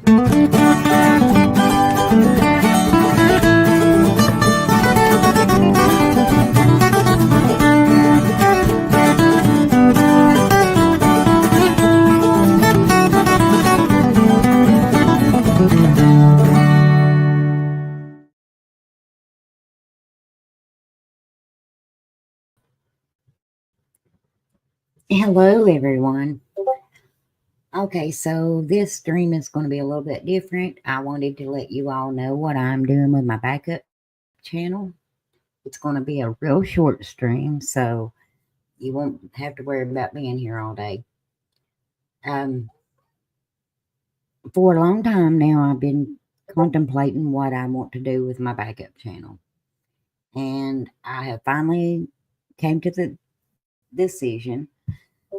Hello, everyone. Okay, so this stream is going to be a little bit different. I wanted to let you all know what I'm doing with my backup channel. It's going to be a real short stream, so you won't have to worry about being here all day. For a long time now, I've been contemplating what I want to do with my backup channel. And I have finally came to the decision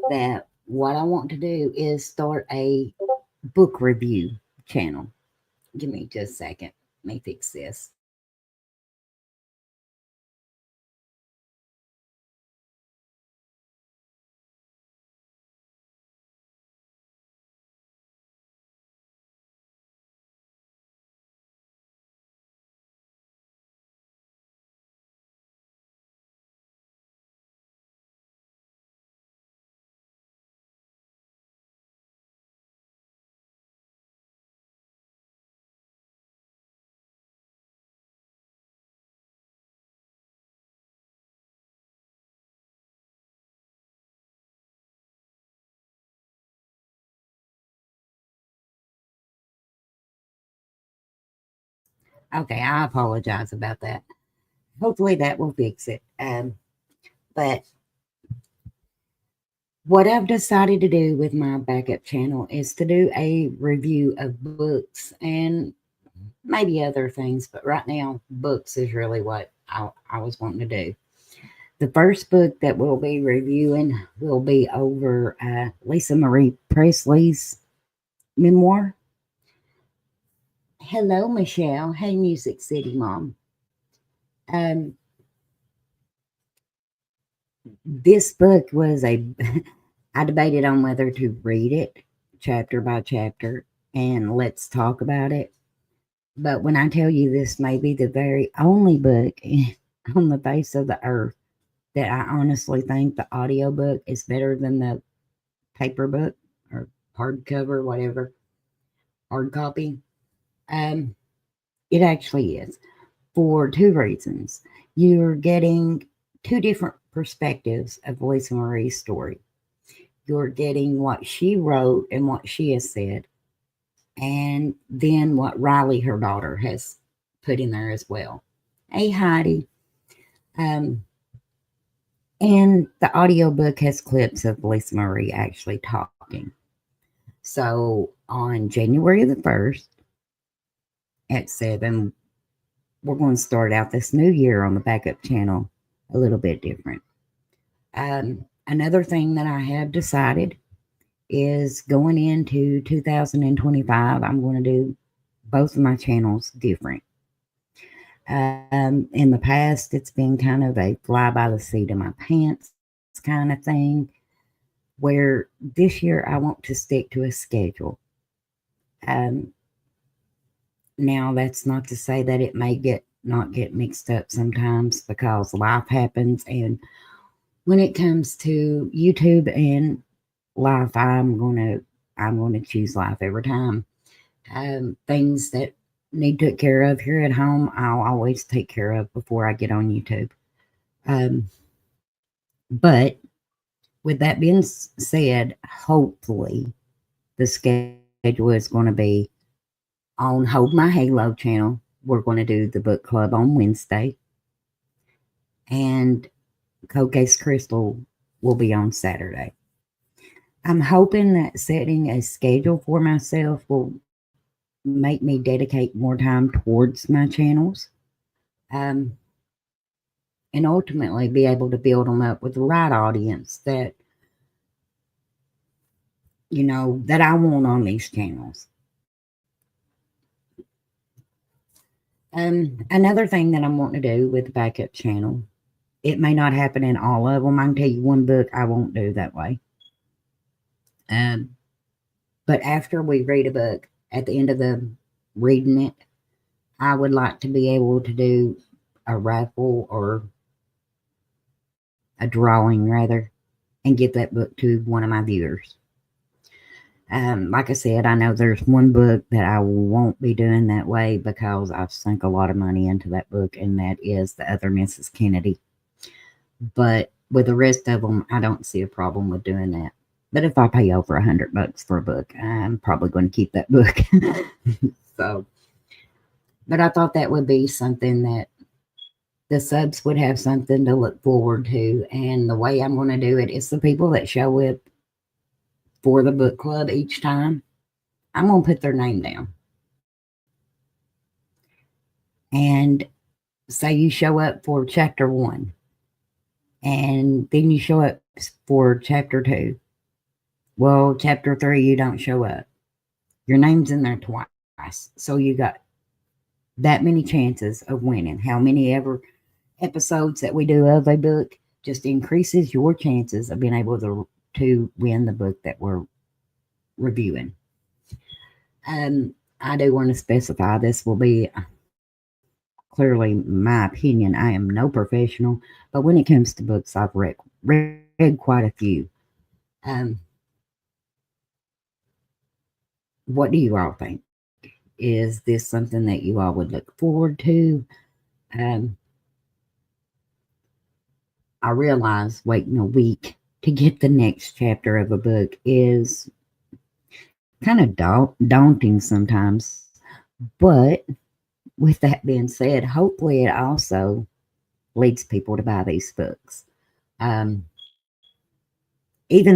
that what I want to do is start a book review channel. Give me just a second. Let me fix this. Okay, I apologize about that. Hopefully that will fix it. But what I've decided to do with my backup channel is to do a review of books and maybe other things, but right now, books is really what I was wanting to do. The first book that we'll be reviewing will be over Lisa Marie Presley's memoir. Hello, Michelle. Hey, Music City Mom. This book was I debated on whether to read it chapter by chapter and let's talk about it. But when I tell you this may be the very only book on the face of the earth that I honestly think the audiobook is better than the paper book or hardcover, whatever, hard copy. It actually is for two reasons. You're getting two different perspectives of Lisa Marie's story. You're getting what she wrote and what she has said, and then what Riley, her daughter, has put in there as well. Hey, Heidi. And the audiobook has clips of Lisa Marie actually talking. So on January the 1st at 7, we're going to start out this new year on the backup channel a little bit different. Another thing that I have decided is going into 2025, I'm going to do both of my channels different. In the past, it's been kind of a fly by the seat of my pants kind of thing, where this year I want to stick to a schedule. Now, that's not to say that it may not get mixed up sometimes because life happens, and when it comes to YouTube and life, I'm gonna choose life every time. Things that need took care of here at home, I'll always take care of before I get on YouTube. But with that being said, hopefully the schedule is going to be on Hold My Halo channel. We're going to do the book club on Wednesday, and Cold Case Crystal will be on Saturday. I'm hoping that setting a schedule for myself will make me dedicate more time towards my channels, and ultimately be able to build them up with the right audience that that I want on these channels. Another thing that I'm wanting to do with the backup channel, it may not happen in all of them. I can tell you one book I won't do that way. But after we read a book at the end of the reading it, I would like to be able to do a raffle or a drawing rather, and give that book to one of my viewers. Like I said, I know there's one book that I won't be doing that way because I've sunk a lot of money into that book, and that is The Other Mrs. Kennedy. But with the rest of them, I don't see a problem with doing that. But if I pay over $100 for a book, I'm probably going to keep that book. So, but I thought that would be something that the subs would have something to look forward to. And the way I'm going to do it is the people that show up for the book club each time, I'm going to put their name down. And say you show up for chapter 1, and then you show up for chapter 2. Well, chapter 3, you don't show up. Your name's in there twice. So you got that many chances of winning. How many ever episodes that we do of a book just increases your chances of being able to win the book that we're reviewing. I do want to specify this will be clearly my opinion. I am no professional, but when it comes to books, I've read quite a few. What do you all think? Is this something that you all would look forward to? I realize waiting a week to get the next chapter of a book is kind of daunting sometimes. But with that being said, hopefully it also leads people to buy these books. Even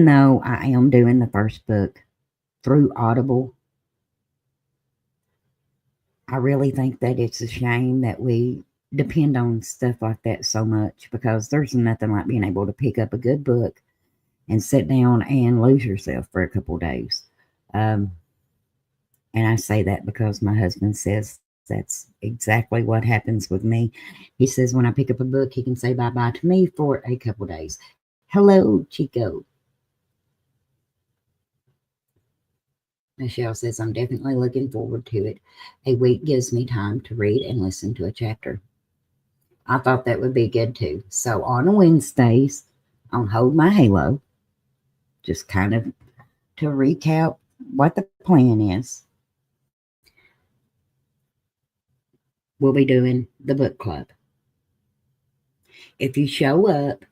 though I am doing the first book through Audible, I really think that it's a shame that we depend on stuff like that so much, because there's nothing like being able to pick up a good book and sit down and lose yourself for a couple days. And I say that because my husband says that's exactly what happens with me. He says when I pick up a book, he can say bye-bye to me for a couple days. Hello, Chico. Michelle says, I'm definitely looking forward to it. A week gives me time to read and listen to a chapter. I thought that would be good too. So on Wednesdays, on Hold My Halo, just kind of to recap what the plan is, we'll be doing the book club. If you show up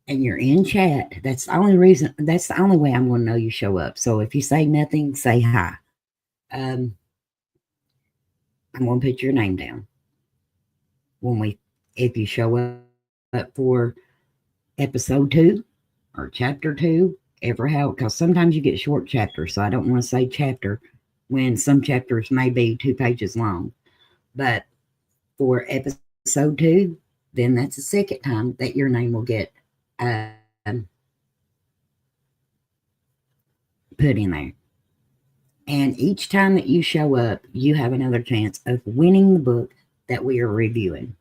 and you're in chat, that's the only way I'm going to know you show up. So if you say nothing, say hi. I'm going to put your name down. If you show up for episode 2 or chapter 2, because sometimes you get short chapters, so I don't want to say chapter when some chapters may be 2 pages long. But for episode 2, then that's the second time that your name will get put in there. And each time that you show up, you have another chance of winning the book that we are reviewing.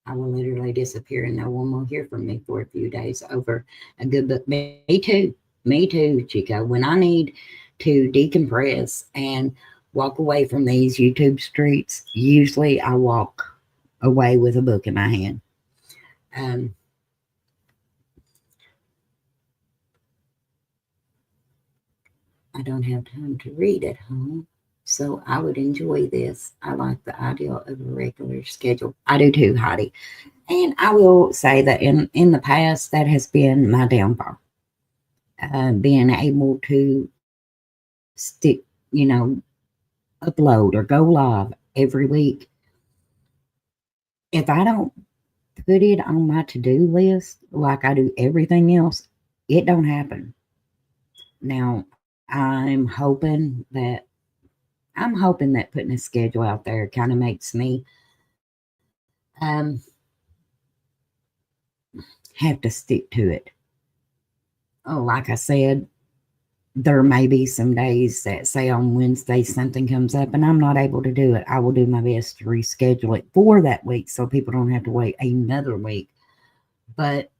I will literally disappear and no one will hear from me for a few days over a good book. Me too, Chico. When I need to decompress and walk away from these YouTube streets, usually I walk away with a book in my hand. I don't have time to read at home, so I would enjoy this. I like the idea of a regular schedule. I do too, Heidi. And I will say that in the past, that has been my downfall. Being able to stick, upload or go live every week. If I don't put it on my to-do list like I do everything else, it don't happen. Now, I'm hoping that putting a schedule out there kind of makes me have to stick to it. Oh, like I said, there may be some days that, say on Wednesday, something comes up and I'm not able to do it. I will do my best to reschedule it for that week so people don't have to wait another week. But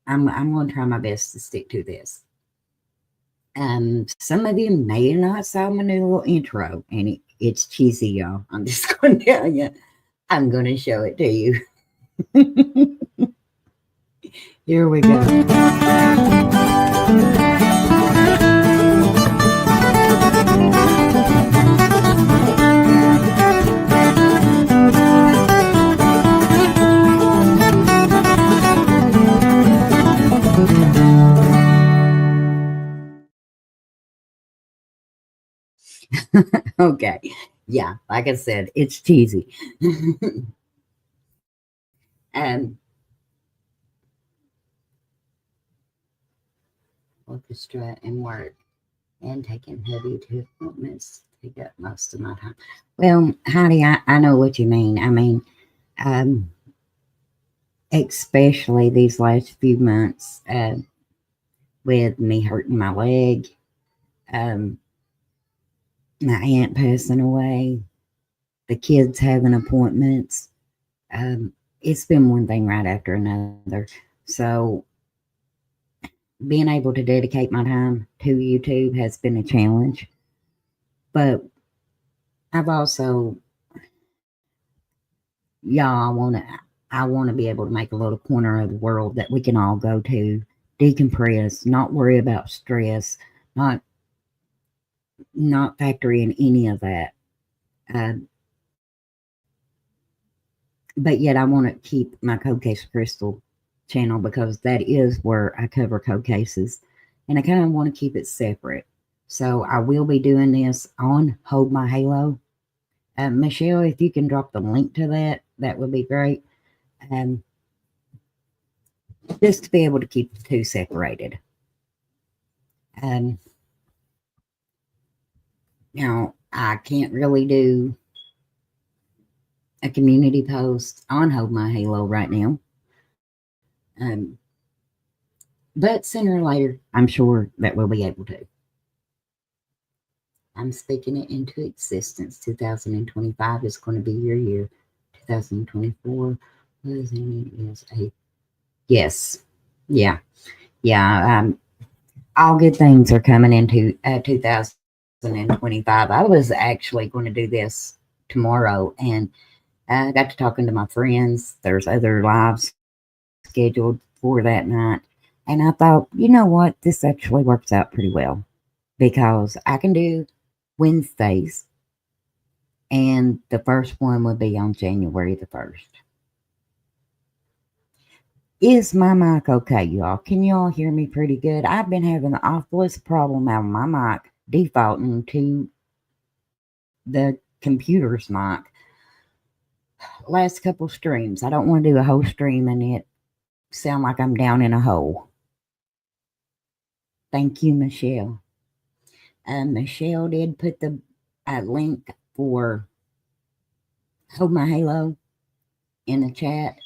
I'm going to try my best to stick to this. Some of you may not saw my new little intro, and it's cheesy, y'all. I'm just going to tell you. I'm going to show it to you. Here we go. Okay. Yeah, like I said, it's cheesy. Orchestra and work and taking heavy appointments take up most of my time. Well, Heidi, I know what you mean. I mean, um, especially these last few months with me hurting my leg, um, my aunt passing away, the kids having appointments. It's been one thing right after another. So being able to dedicate my time to YouTube has been a challenge. But I've also, y'all, I want to be able to make a little corner of the world that we can all go to, decompress, not worry about stress, not factor in any of that. Uh, but yet I want to keep my Code Case Crystal channel because that is where I cover code cases, and I kind of want to keep it separate. So I will be doing this on Hold My Halo. Michelle, if you can drop the link to that, that would be great. Just to be able to keep the two separated. Now, I can't really do a community post on Hold My Halo right now. But sooner or later, I'm sure that we'll be able to. I'm speaking it into existence. 2025 is going to be your year. 2024 is a yes. Yeah. All good things are coming into 2025. I was actually going to do this tomorrow, and I got to talking to my friends. There's other lives scheduled for that night. And I thought, you know what? This actually works out pretty well because I can do Wednesdays, and the first one would be on January the 1st. Is my mic okay, y'all? Can y'all hear me pretty good? I've been having the awfulest problem out of my mic defaulting to the computer's mic. Last couple streams, I don't want to do a whole stream and it sound like I'm down in a hole. Thank you, Michelle. Michelle did put the link for Hold My Halo in the chat.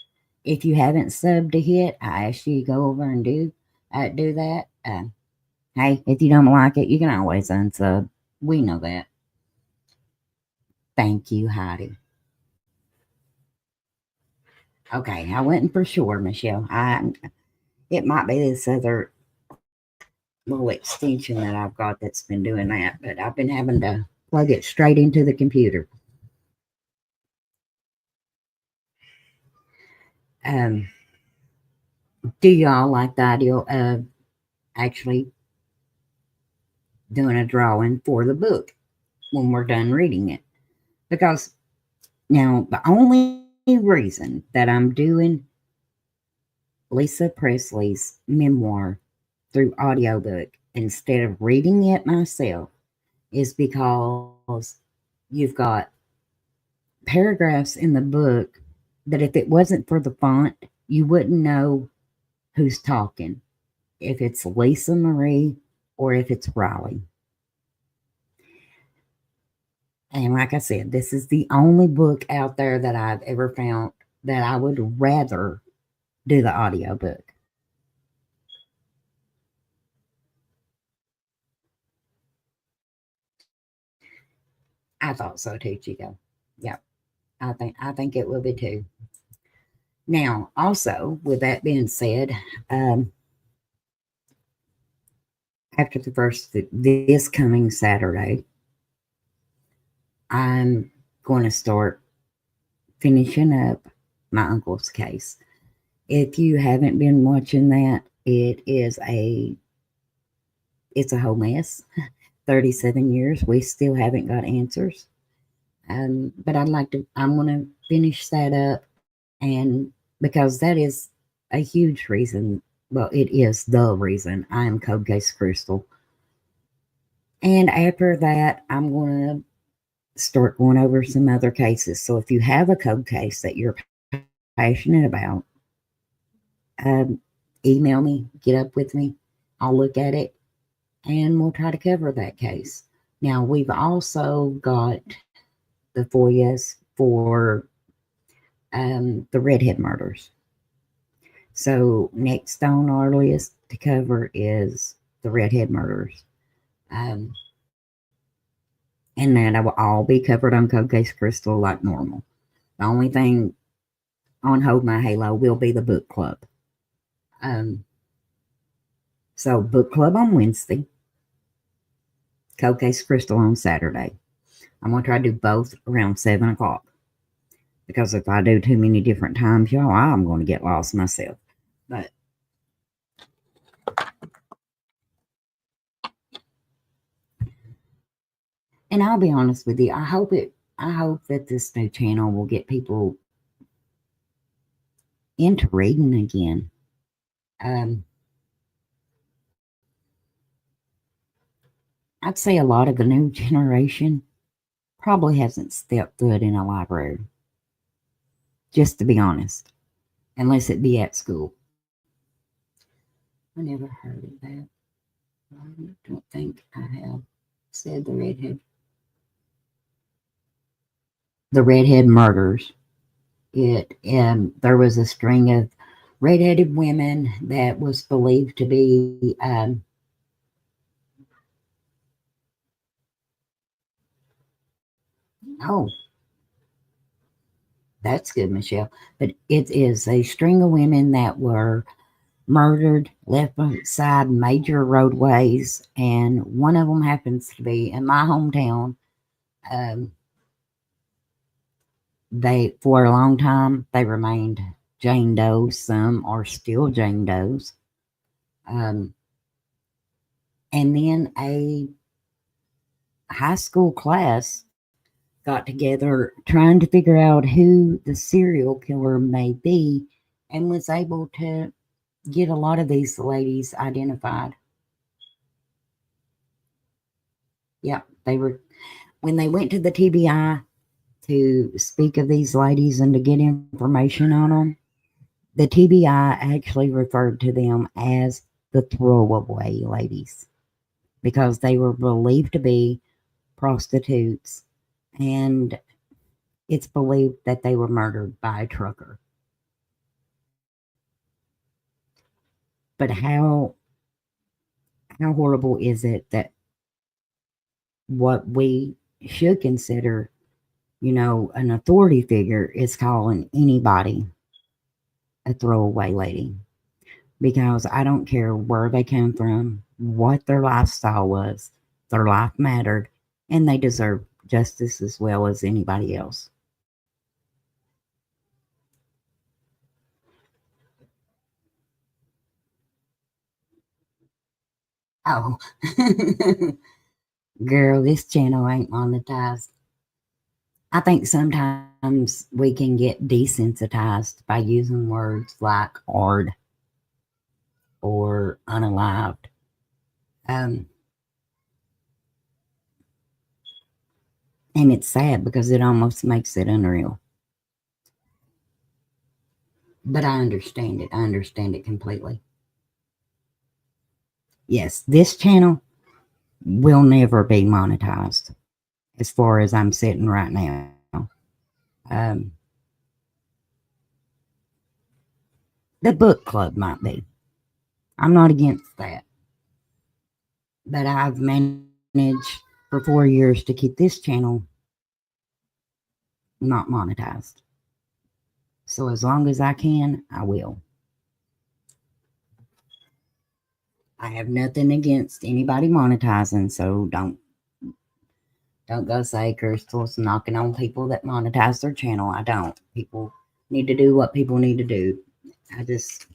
If you haven't subbed to hit, I ask you to go over and do that. Hey, if you don't like it, you can always unsub. We know that. Thank you, Heidi. Okay, I wasn't for sure, Michelle. It might be this other little extension that I've got that's been doing that, but I've been having to plug it straight into the computer. Do y'all like the idea of actually doing a drawing for the book when we're done reading it? Because now the only reason that I'm doing Lisa Presley's memoir through audiobook instead of reading it myself is because you've got paragraphs in the book that if it wasn't for the font, you wouldn't know who's talking, if it's Lisa Marie or if it's Riley. And like I said, this is the only book out there that I've ever found that I would rather do the audiobook. I thought so too, Chico. Yep. I think it will be too. Now, also, with that being said, after this coming Saturday, I'm going to start finishing up my uncle's case. If you haven't been watching that, it's a whole mess. 37 years, we still haven't got answers. But I'm going to finish that up, and because that is a huge reason. Well, it is the reason I am Cold Case Crystal. And after that, I'm going to start going over some other cases. So if you have a code case that you're passionate about, email me, get up with me. I'll look at it, and we'll try to cover that case. Now, we've also got the FOIAs for the Redhead murders. So next on our list to cover is the Redhead murders. And that will all be covered on Code Case Crystal like normal. The only thing on Hold My Halo will be the book club. So book club on Wednesday, Code Case Crystal on Saturday. I'm going to try to do both around 7 o'clock. Because if I do too many different times, y'all, I'm going to get lost myself. But and I'll be honest with you, I hope that this new channel will get people into reading again. I'd say a lot of the new generation probably hasn't stepped foot in a library. Just to be honest. Unless it be at school. I never heard of that. I don't think I have said the redhead murders. There was a string of redheaded women that was believed to be oh, that's good, Michelle. But it is a string of women that were murdered, left beside major roadways, and one of them happens to be in my hometown. They, for a long time, they remained Jane Doe. Some are still Jane Does. And then a high school class got together trying to figure out who the serial killer may be, and was able to get a lot of these ladies identified. Yep, when they went to the TBI to speak of these ladies and to get information on them, the TBI actually referred to them as the throwaway ladies because they were believed to be prostitutes, and it's believed that they were murdered by a trucker. But how horrible is it that what we should consider, an authority figure is calling anybody a throwaway lady? Because I don't care where they came from, what their lifestyle was, their life mattered, and they deserve justice as well as anybody else. Oh, girl, this channel ain't monetized. I think sometimes we can get desensitized by using words like hard or unalived. And it's sad because it almost makes it unreal. But I understand it. I understand it completely. Yes, this channel will never be monetized as far as I'm sitting right now. The book club might be. I'm not against that. But I've managed for 4 years to keep this channel not monetized. So as long as I can, I will. I have nothing against anybody monetizing, so don't go say Crystal's knocking on people that monetize their channel. I don't. People need to do what people need to do. I just,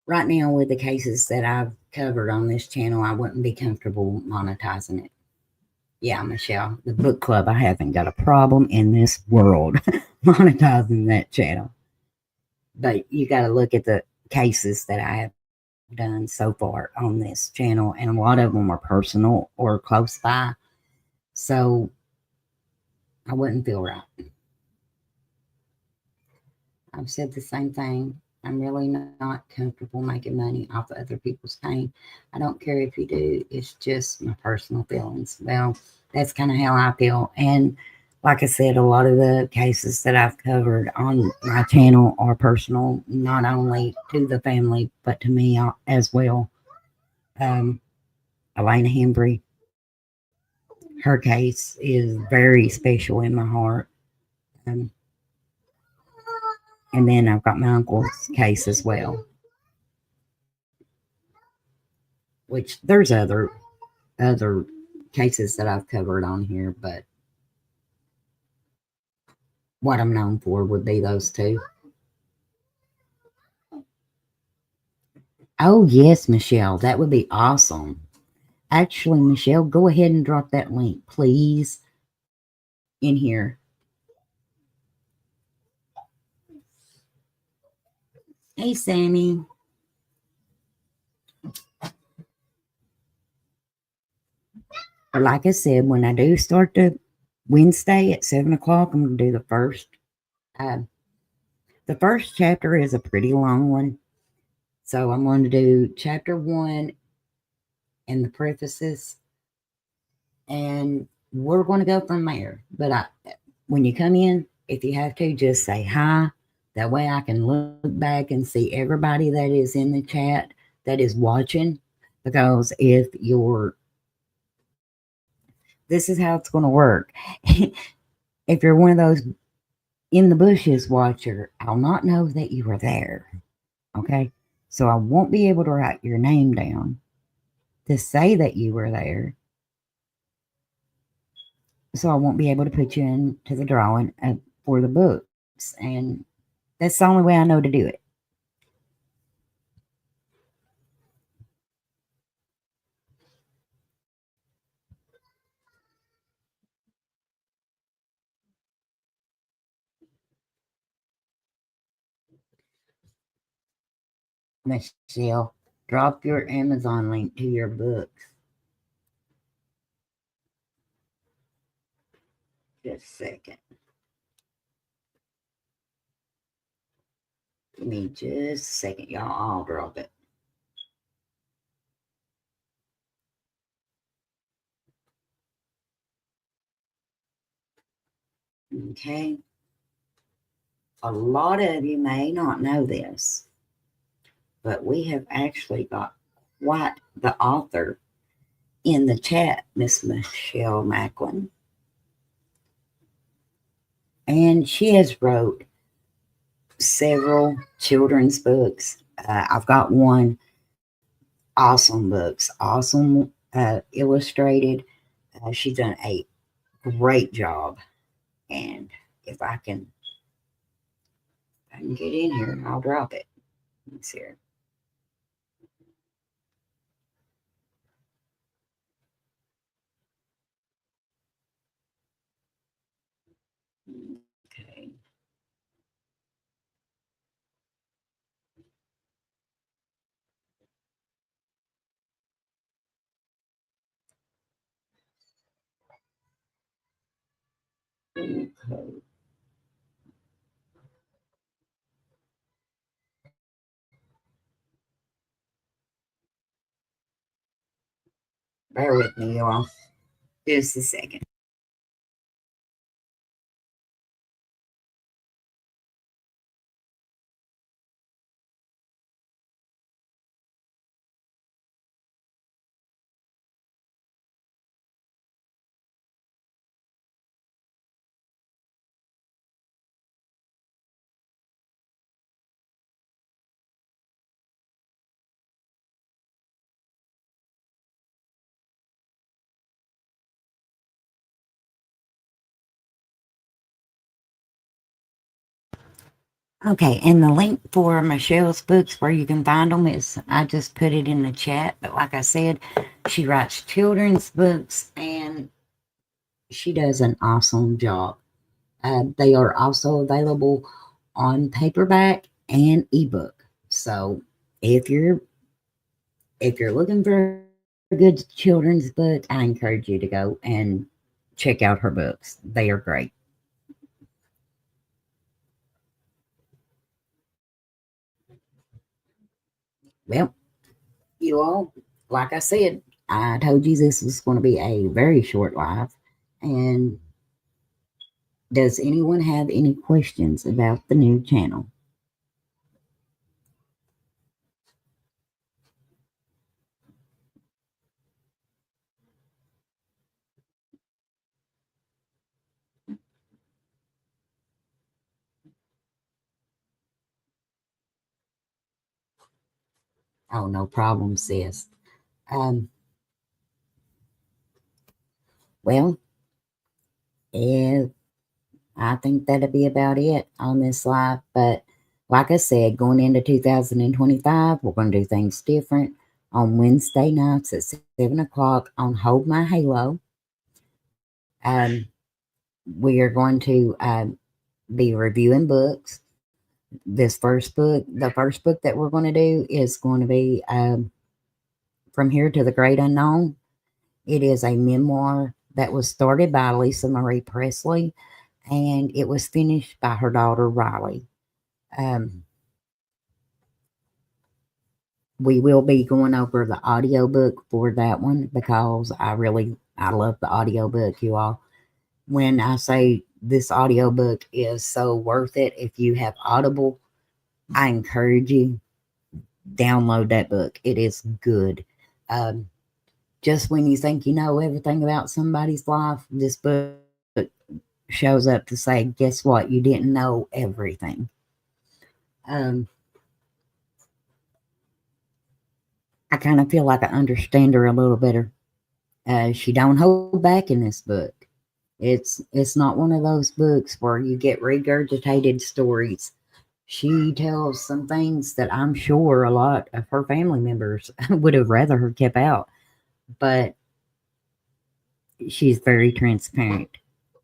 right now, with the cases that I've covered on this channel, I wouldn't be comfortable monetizing it. Yeah, Michelle, the book club, I haven't got a problem in this world monetizing that channel. But you got to look at the cases that I have done so far on this channel, and a lot of them are personal or close by. So I wouldn't feel right. I've said the same thing. I'm really not comfortable making money off of other people's pain. I don't care if you do. It's just my personal feelings. Well, that's kind of how I feel. And like I said, a lot of the cases that I've covered on my channel are personal, not only to the family, but to me as well. Elena Hembry, her case is very special in my heart. Um, and then I've got my uncle's case as well, which there's other cases that I've covered on here, but what I'm known for would be those two. Oh, yes, Michelle, that would be awesome. Actually, Michelle, go ahead and drop that link, please, in here. Hey, Sammy. Or like I said, when I do start the Wednesday at 7 o'clock, I'm going to do the first. Uh, the first chapter is a pretty long one. So I'm going to do chapter 1 and the prefaces, and we're going to go from there. But when you come in, if you have to, just say hi. That way I can look back and see everybody that is in the chat that is watching. Because this is how it's going to work. If you're one of those in the bushes watcher, I'll not know that you were there. Okay. So I won't be able to write your name down to say that you were there. So I won't be able to put you into the drawing for the books. And that's the only way I know to do it. Michelle, drop your Amazon link to your books. Just a second. Give me just a second, y'all. I'll drop it. Okay. A lot of you may not know this, but we have actually got quite the author in the chat, Miss Michelle Macklin. And she has wrote several children's books. I've got one, awesome books, awesome illustrated. She's done a great job. And if I can get in here, I'll drop it. Let's see here. Okay. Okay. Bear with me, y'all. Just a second. Okay, and the link for Michelle's books where you can find them is, I just put it in the chat. But like I said, she writes children's books and she does an awesome job. They are also available on paperback and ebook. So if you're looking for a good children's book, I encourage you to go and check out her books. They are great. Well, you all, like I said, I told you this was going to be a very short live. And does anyone have any questions about the new channel? Oh, no problem, sis. Um, well, yeah, I think that'll be about it on this live. But like I said, going into 2025, we're going to do things different. On Wednesday nights at 7 o'clock on Hold My Halo, um, we are going to be reviewing books. The first book that we're going to do is going to be From Here to the Great Unknown. It is a memoir that was started by Lisa Marie Presley, and it was finished by her daughter Riley. Um, we will be going over the audiobook for that one because I love the audiobook, you all. When I say this audiobook is so worth it, if you have Audible, I encourage you download that book. It is good. Um, just when you think you know everything about somebody's life, this book shows up to say, guess what? You didn't know everything. Um, I kind of feel like I understand her a little better. She don't hold back in this book. It's not one of those books where you get regurgitated stories. She tells some things that I'm sure a lot of her family members would have rather her kept out, but she's very transparent,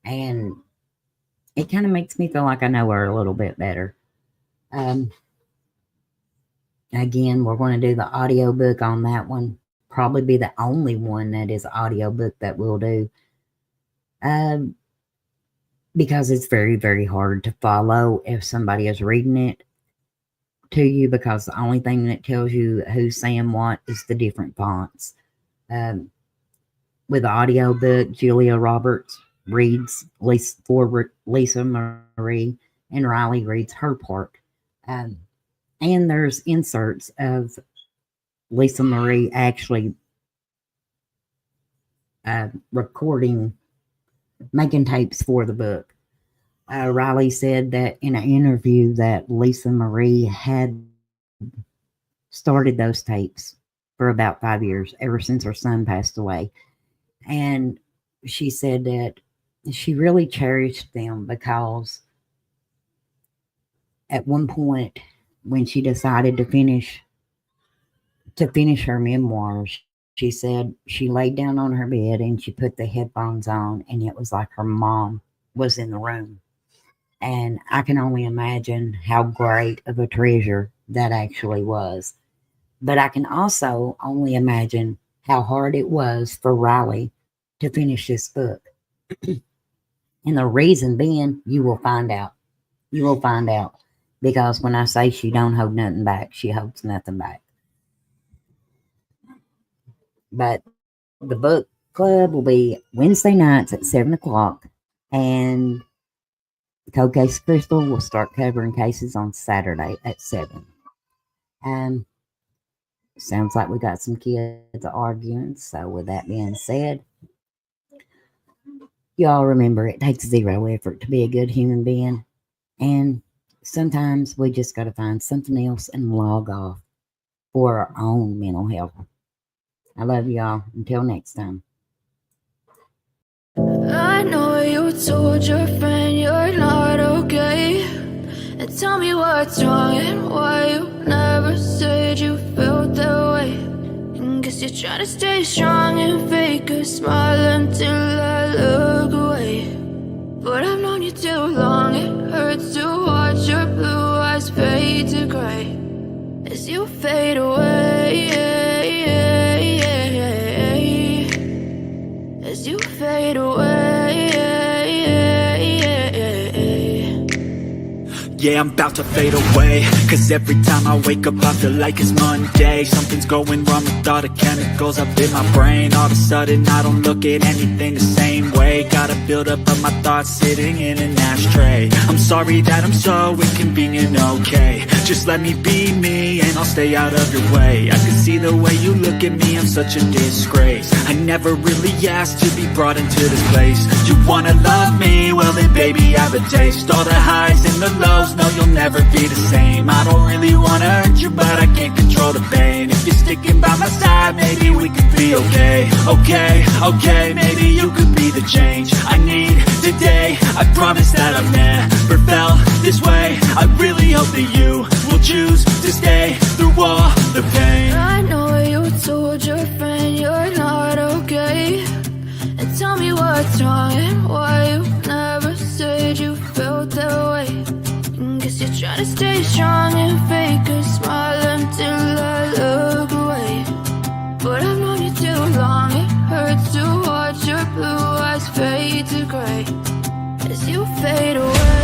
and it kind of makes me feel like I know her a little bit better. Um, Again, we're going to do the audiobook on that one. Probably be the only one that is audiobook that we'll do. Um, because it's very, very hard to follow if somebody is reading it to you, because the only thing that tells you who's saying what is the different fonts. Um, with the audiobook, Julia Roberts reads for Lisa Marie, and Riley reads her part. Um, and there's inserts of Lisa Marie actually recording, making tapes for the book. Riley said that in an interview that Lisa Marie had started those tapes for about 5 years, ever since her son passed away. And she said that she really cherished them because at one point when she decided to finish her memoirs, she said she laid down on her bed and she put the headphones on, and it was like her mom was in the room. And I can only imagine how great of a treasure that actually was. But I can also only imagine how hard it was for Riley to finish this book. And the reason being, you will find out. You will find out. Because when I say she don't hold nothing back, she holds nothing back. But the book club will be Wednesday nights at 7 o'clock. And Cold Case Crystal will start covering cases on Saturday at 7. And sounds like we got some kids arguing. So, with that being said, y'all remember it takes zero effort to be a good human being. And sometimes we just got to find something else and log off for our own mental health. I love y'all. Until next time. I know you told your friend you're not okay. It's Tell me what's wrong and why you never said you felt that way. And guess you're trying to stay strong and fake a smile until I look away. But I've known you too long, it hurts to watch your blue eyes fade to gray as you fade away, as you fade away. Yeah, I'm about to fade away, cause every time I wake up I feel like it's Monday. Something's going wrong with all the chemicals up in my brain. All of a sudden I don't look at anything the same way. Gotta build up of my thoughts sitting in an ashtray. I'm sorry that I'm so inconvenient, okay. Just let me be me and I'll stay out of your way. I can see the way you look at me, I'm such a disgrace. I never really asked to be brought into this place. You wanna love me? Well then baby I have a taste. All the highs and the lows, no you'll never be the same. I don't really wanna hurt you but I can't control the pain. If you're sticking by my side maybe we could be okay. Okay, maybe you could be the change I need today. I promise that I've never felt this way. I really hope that you will choose to stay through all the pain. I know you told your friend you're not okay, and tell me what's wrong and why you never said you felt that way. And guess you're trying to stay strong and fake a smile until I look away. But I've known you too long, it hurts to watch your blue eyes fade to gray as you fade away.